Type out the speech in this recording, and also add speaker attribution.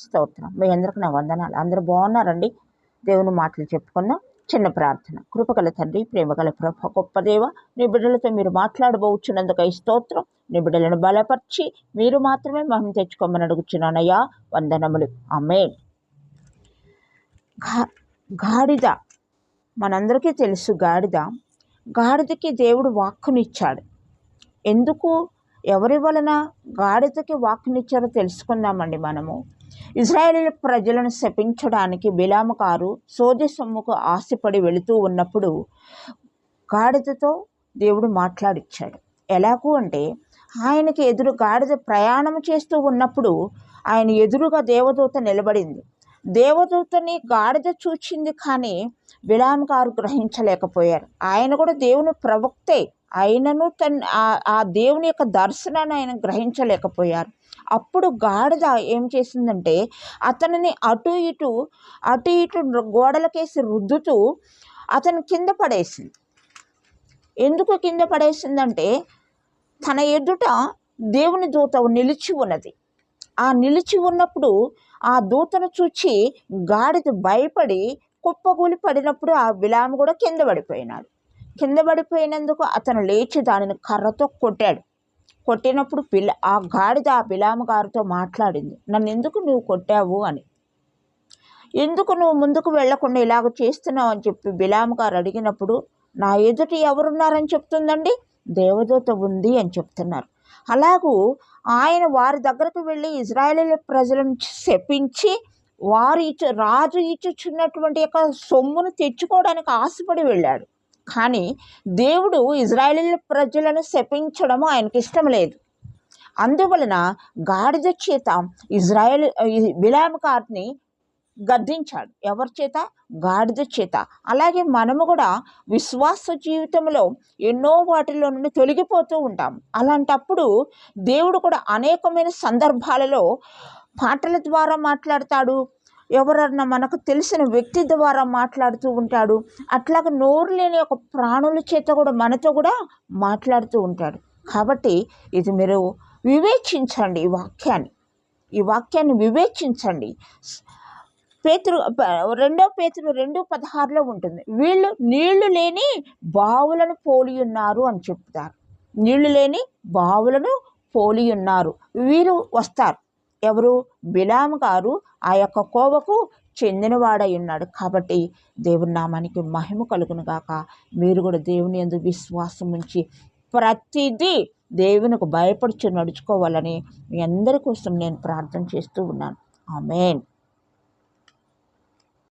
Speaker 1: స్తోత్రం. మీ అందరికి నా వందనాలు. అందరూ బాగున్నారండి? దేవుని మాటలు చెప్పుకుందాం. చిన్న ప్రార్థన. కృపగల తండ్రి, ప్రేమగల ప్రభ, గొప్ప దేవ, నీ బిడ్డలతో మీరు మాట్లాడబోచున్నందుకై స్తోత్రం. నీ బిడ్డలను బలపరిచి మీరు మాత్రమే మహిమ తెచ్చుకోమని అడుగుచున్నానయ్యా. వందనములు. ఆమేన్. గాడిద మనందరికీ తెలుసు. గాడిదకి దేవుడు వాక్కునిచ్చాడు. ఎందుకు, ఎవరి వలన గాడిదకి వాక్కునిచ్చారో తెలుసుకుందామండి. మనము ఇశ్రాయేలు ప్రజలను శపించడానికి బిలాము గారు సోదె సొమ్ముకు ఆశపడి వెళుతూ ఉన్నప్పుడు గాడిదతో దేవుడు మాట్లాడిచ్చాడు. ఎలాగూ అంటే, ఆయనకి ఎదురు గాడిద ప్రయాణం చేస్తూ ఉన్నప్పుడు ఆయన ఎదురుగా దేవదూత నిలబడింది. దేవదూతని గాడిద చూచింది, కానీ బిలాము గారు గ్రహించలేకపోయారు. ఆయన కూడా దేవుని ప్రవక్తే, ఆయనను ఆ దేవుని యొక్క దర్శనాన్ని ఆయన గ్రహించలేకపోయారు. అప్పుడు గాడిద ఏం చేసిందంటే, అతనిని అటు ఇటు గోడలకేసి రుద్దుతూ అతను కింద పడేసింది. ఎందుకు కింద పడేసిందంటే, తన ఎదుట దేవుని దూత నిలిచి ఉన్నది. ఆ నిలిచి ఉన్నప్పుడు ఆ దూతను చూచి గాడిద భయపడి కుప్పగూలి పడినప్పుడు ఆ బిలాము కూడా కింద పడిపోయినాడు. కింద పడిపోయినందుకు అతను లేచి దానిని కర్రతో కొట్టాడు. కొట్టినప్పుడు ఆ గాడిద ఆ బిలాము గారితో మాట్లాడింది. నన్ను ఎందుకు నువ్వు కొట్టావు అని, ఎందుకు నువ్వు ముందుకు వెళ్లకుండా ఇలాగ చేస్తున్నావు అని చెప్పి బిలాము గారు అడిగినప్పుడు, నా ఎదుట ఎవరున్నారని చెప్తుందండి, దేవదూత ఉంది అని చెప్తున్నారు. అలాగూ ఆయన వారి దగ్గరకు వెళ్ళి ఇశ్రాయేలు ప్రజలను శపించి రాజు ఇచ్చుచున్నటువంటి యొక్క సొమ్మును తెచ్చుకోవడానికి ఆశపడి వెళ్ళాడు. కానీ దేవుడు ఇశ్రాయేలు ప్రజలను శపించడము ఆయనకి ఇష్టం లేదు. అందువలన గాడిద చేత బిలాము గారిని గద్దించాడు. ఎవరి చేత? గాడిద చేత. అలాగే మనము కూడా విశ్వాస జీవితంలో ఎన్నో వాటిలో నుండి తొలగిపోతూ ఉంటాం. అలాంటప్పుడు దేవుడు కూడా అనేకమైన సందర్భాలలో పాటల ద్వారా మాట్లాడతాడు, ఎవరన్నా మనకు తెలిసిన వ్యక్తి ద్వారా మాట్లాడుతూ ఉంటాడు. అట్లాగే నోరు లేని ఒక ప్రాణుల చేత కూడా మనతో కూడా మాట్లాడుతూ ఉంటాడు. కాబట్టి ఇది మీరు వివేచించండి. ఈ వాక్యాన్ని వివేచించండి. పేతురు 2 పేతురు 2:16 ఉంటుంది. వీళ్ళు నీళ్లు లేని బావులను పోలి ఉన్నారు అని చెప్తారు. నీళ్లు లేని బావులను పోలి ఉన్నారు. వీరు వస్తారు. ఎవరు? బిలాము గారు ఆ యొక్క కోవకు చెందినవాడై ఉన్నాడు. కాబట్టి దేవుని నామానికి మహిమ కలుగును గాక. మీరు కూడా దేవుని యందు విశ్వాసం ఉంచి ప్రతిదీ దేవునికి భయపడుచు నడుచుకోవాలని మీ అందరి కోసం నేను ప్రార్థన చేస్తూ ఉన్నాను. ఆమేన్.